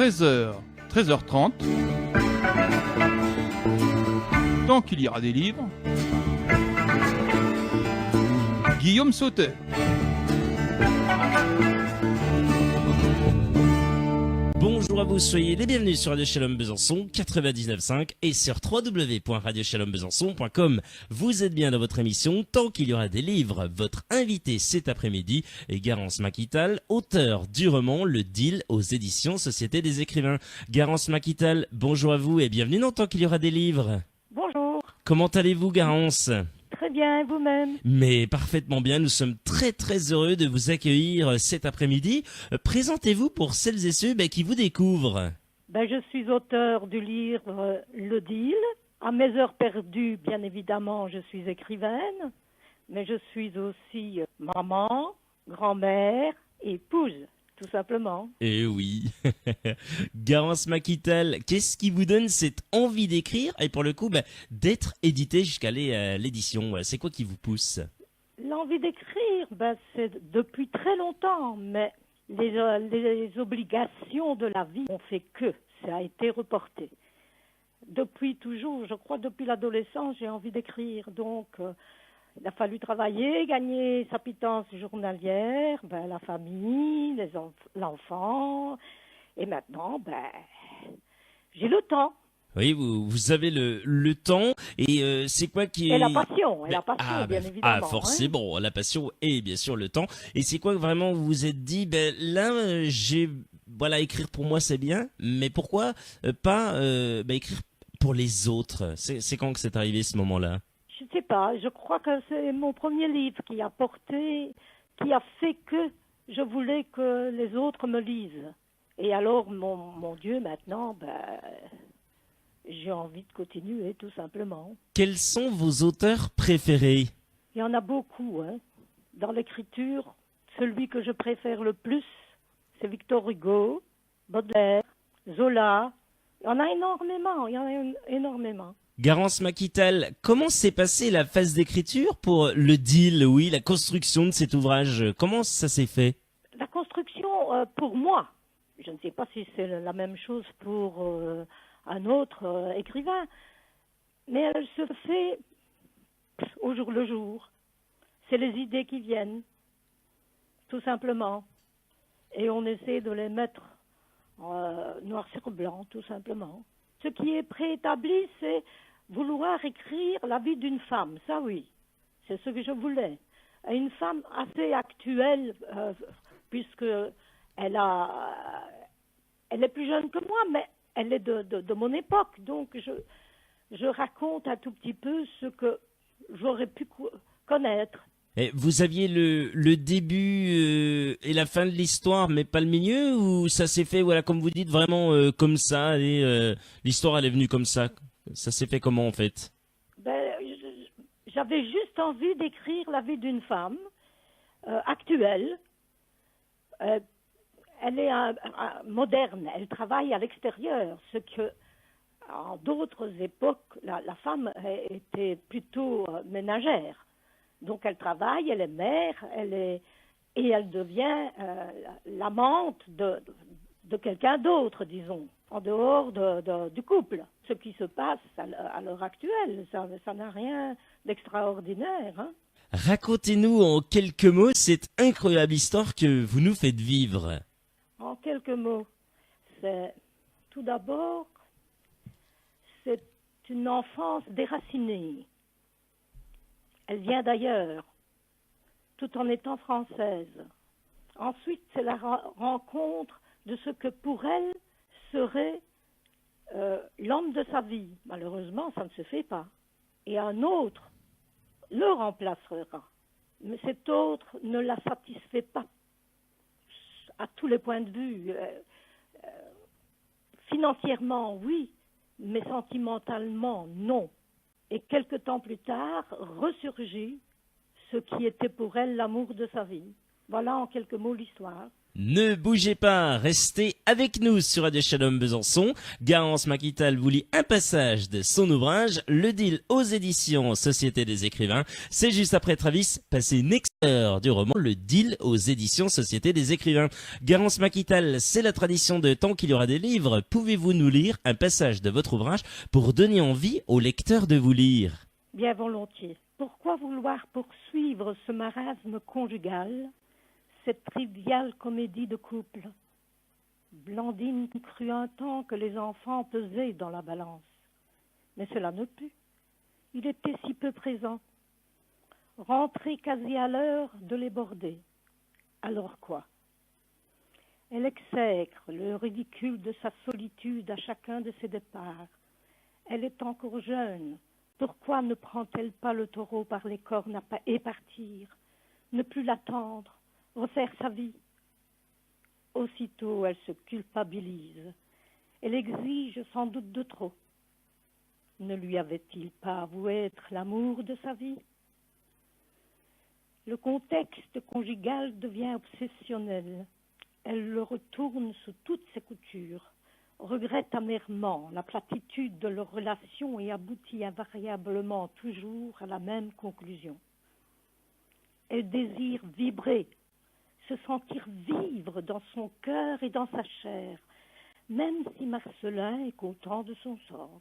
13h, 13h30, tant qu'il y aura des livres, Guillaume Sautet. Bonjour à vous, soyez les bienvenus sur Radio Shalom Besançon 99.5 et sur www.radioshalombesançon.com. Vous êtes bien dans votre émission Tant qu'il y aura des livres. Votre invité cet après-midi est Garance Makital, auteur du roman Le Deal aux éditions Société des écrivains. Garance Makital, bonjour à vous et bienvenue dans Tant qu'il y aura des livres. Bonjour. Comment allez-vous, Garance ? Très bien, et vous-même? Mais parfaitement bien, nous sommes très heureux de vous accueillir cet après-midi. Présentez-vous pour celles et ceux qui vous découvrent. Je suis auteur du livre Le Deal. À mes heures perdues, bien évidemment, je suis écrivaine, mais je suis aussi maman, grand-mère, épouse, tout simplement. Eh oui. Garance Makital, qu'est-ce qui vous donne cette envie d'écrire et pour le coup d'être édité jusqu'à l'édition? C'est quoi qui vous pousse? L'envie d'écrire, c'est depuis très longtemps, mais les obligations de la vie ont fait que ça a été reporté. Depuis toujours, je crois depuis l'adolescence, j'ai envie d'écrire, donc il a fallu travailler, gagner sa pitance journalière, la famille, l'enfant, et maintenant, j'ai le temps. Oui, vous avez le temps, et c'est quoi qui est... Et la passion, bien évidemment. Ah, forcément, la passion et bien sûr le temps. Et c'est quoi que vraiment vous vous êtes dit, écrire pour moi c'est bien, mais pourquoi pas écrire pour les autres? C'est quand que c'est arrivé ce moment-là? Je ne sais pas, je crois que c'est mon premier livre qui a fait que je voulais que les autres me lisent. Et alors, mon Dieu, maintenant, j'ai envie de continuer, tout simplement. Quels sont vos auteurs préférés? Il y en a beaucoup, Dans l'écriture, celui que je préfère le plus, c'est Victor Hugo, Baudelaire, Zola. Il y en a énormément. Garance Makital, comment s'est passée la phase d'écriture pour Le Deal, la construction de cet ouvrage? Comment ça s'est fait? La construction, pour moi, je ne sais pas si c'est la même chose pour un autre écrivain, mais elle se fait au jour le jour. C'est les idées qui viennent, tout simplement. Et on essaie de les mettre noir sur blanc, tout simplement. Ce qui est préétabli, c'est vouloir écrire la vie d'une femme, ça oui, c'est ce que je voulais. Une femme assez actuelle, puisque elle est plus jeune que moi, mais elle est de mon époque, donc je raconte un tout petit peu ce que j'aurais pu connaître. Et vous aviez le début et la fin de l'histoire, mais pas le milieu, ou ça s'est fait, comme vous dites, vraiment comme ça, et l'histoire elle est venue comme ça? Ça s'est fait comment en fait? J'avais juste envie d'écrire la vie d'une femme actuelle. Elle est moderne, elle travaille à l'extérieur, ce que en d'autres époques, la femme était plutôt ménagère. Donc elle travaille, elle est mère, et elle devient l'amante de quelqu'un d'autre, disons, en dehors du couple. Ce qui se passe à l'heure actuelle, ça n'a rien d'extraordinaire. Racontez-nous en quelques mots cette incroyable histoire que vous nous faites vivre. En quelques mots, tout d'abord, c'est une enfance déracinée. Elle vient d'ailleurs, tout en étant française. Ensuite, c'est la rencontre de ce que pour elle serait l'homme de sa vie. Malheureusement, ça ne se fait pas. Et un autre le remplacera. Mais cet autre ne la satisfait pas à tous les points de vue. Financièrement, oui, mais sentimentalement, non. Et quelque temps plus tard, ressurgit ce qui était pour elle l'amour de sa vie. Voilà en quelques mots l'histoire. Ne bougez pas, restez avec nous sur Radio Shalom Besançon. Garance Maquital vous lit un passage de son ouvrage, Le Deal aux éditions Société des écrivains. C'est juste après Travis, passé une heure du roman Le Deal aux éditions Société des écrivains. Garance Maquital, c'est la tradition de tant qu'il y aura des livres. Pouvez-vous nous lire un passage de votre ouvrage pour donner envie aux lecteurs de vous lire? Bien volontiers. Pourquoi vouloir poursuivre ce marasme conjugal, cette triviale comédie de couple? Blandine crut un temps que les enfants pesaient dans la balance. Mais cela ne put. Il était si peu présent. Rentré quasi à l'heure de les border. Alors quoi? Elle exècre le ridicule de sa solitude à chacun de ses départs. Elle est encore jeune. Pourquoi ne prend-elle pas le taureau par les cornes et partir? Ne plus l'attendre, refaire sa vie? Aussitôt, elle se culpabilise. Elle exige sans doute de trop. Ne lui avait-il pas avoué être l'amour de sa vie? Le contexte conjugal devient obsessionnel. Elle le retourne sous toutes ses coutures, regrette amèrement la platitude de leur relation et aboutit invariablement toujours à la même conclusion. Elle désire vibrer, se sentir vivre dans son cœur et dans sa chair, même si Marcelin est content de son sort.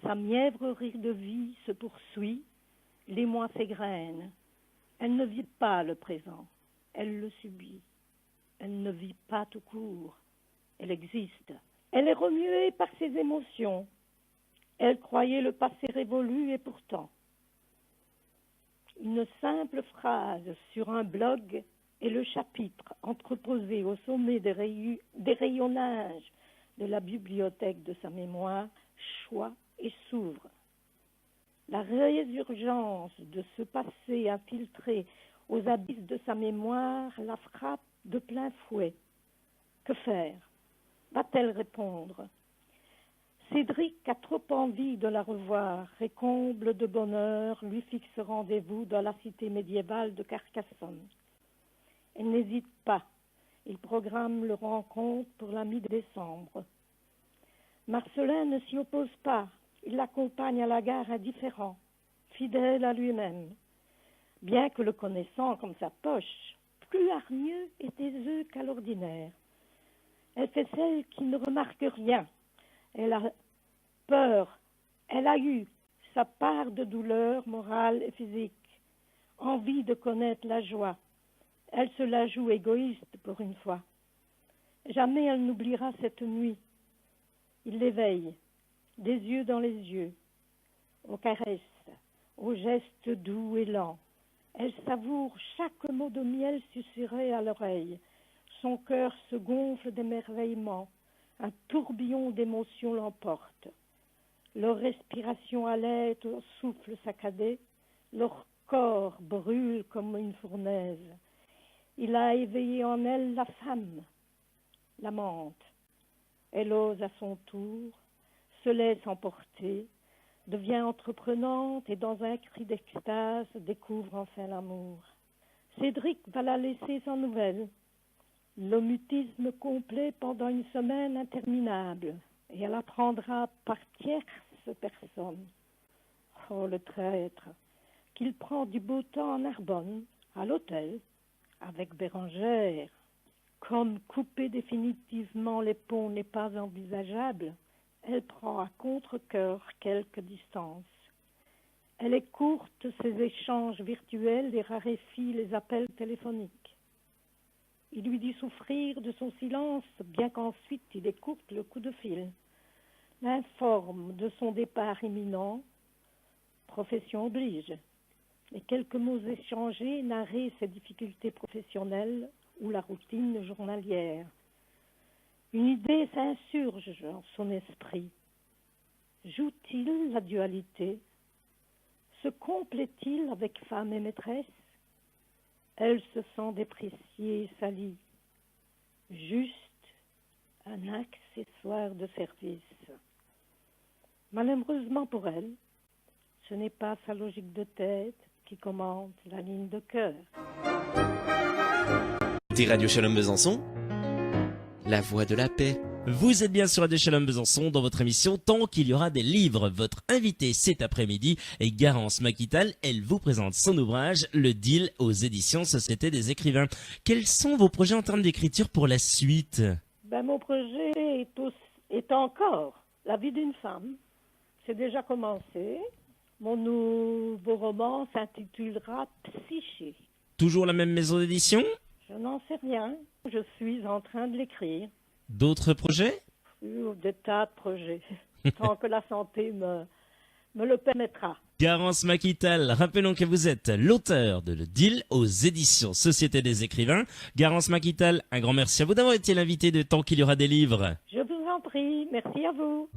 Sa mièvrerie de vie se poursuit, les mois s'égrènent. Elle ne vit pas le présent, elle le subit. Elle ne vit pas tout court. Elle existe. Elle est remuée par ses émotions. Elle croyait le passé révolu et pourtant. Une simple phrase sur un blog est le chapitre entreposé au sommet des rayonnages de la bibliothèque de sa mémoire, choix et s'ouvre. La résurgence de ce passé infiltré aux abysses de sa mémoire la frappe de plein fouet. Que faire? Va-t-elle répondre? Cédric a trop envie de la revoir et comble de bonheur lui fixe rendez-vous dans la cité médiévale de Carcassonne. Elle n'hésite pas. Il programme le rencontre pour la mi-décembre. Marcelin ne s'y oppose pas. Il l'accompagne à la gare indifférent, fidèle à lui-même. Bien que le connaissant comme sa poche, plus hargneux et taiseux qu'à l'ordinaire. Elle fait celle qui ne remarque rien. Elle a peur. Elle a eu sa part de douleur morale et physique. Envie de connaître la joie. Elle se la joue égoïste pour une fois. Jamais elle n'oubliera cette nuit. Il l'éveille, des yeux dans les yeux, aux caresses, aux gestes doux et lents. Elle savoure chaque mot de miel susurré à l'oreille. Son cœur se gonfle d'émerveillement. Un tourbillon d'émotions l'emporte. Leur respiration allait au souffle saccadé. Leur corps brûle comme une fournaise. Il a éveillé en elle la femme, l'amante. Elle ose à son tour, se laisse emporter, devient entreprenante et dans un cri d'extase découvre enfin l'amour. Cédric va la laisser sans nouvelles. Le mutisme complet pendant une semaine interminable et elle apprendra par tierce personne. Oh le traître, qu'il prend du beau temps en Narbonne, à l'hôtel, avec Bérangère. Comme couper définitivement les ponts n'est pas envisageable, elle prend à contre-cœur quelques distances. Elle écourte ses échanges virtuels et raréfie les appels téléphoniques. Il lui dit souffrir de son silence, bien qu'ensuite il écoute le coup de fil. L'informe de son départ imminent, profession oblige. Les quelques mots échangés narraient ses difficultés professionnelles ou la routine journalière. Une idée s'insurge en son esprit. Joue-t-il la dualité? Se complaît-il avec femme et maîtresse? Elle se sent dépréciée et salie. Juste un accessoire de service. Malheureusement pour elle, ce n'est pas sa logique de tête qui commande la ligne de cœur. T'es Radio Shalom Besançon, la voix de la paix. Vous êtes bien sur Radio Shalom Besançon dans votre émission Tant qu'il y aura des livres. Votre invité cet après-midi est Garance Maquital. Elle vous présente son ouvrage Le Deal aux éditions Société des écrivains. Quels sont vos projets en termes d'écriture pour la suite? Mon projet est encore La vie d'une femme. C'est déjà commencé. Mon nouveau roman s'intitulera Psyché. Toujours la même maison d'édition? Je n'en sais rien. Je suis en train de l'écrire. D'autres projets? Des tas de projets. Tant que la santé me le permettra. Garance Maquital, rappelons que vous êtes l'auteur de Le Deal aux éditions Société des écrivains. Garance Maquital, un grand merci à vous d'avoir été l'invité de Tant qu'il y aura des livres. Je vous en prie. Merci à vous.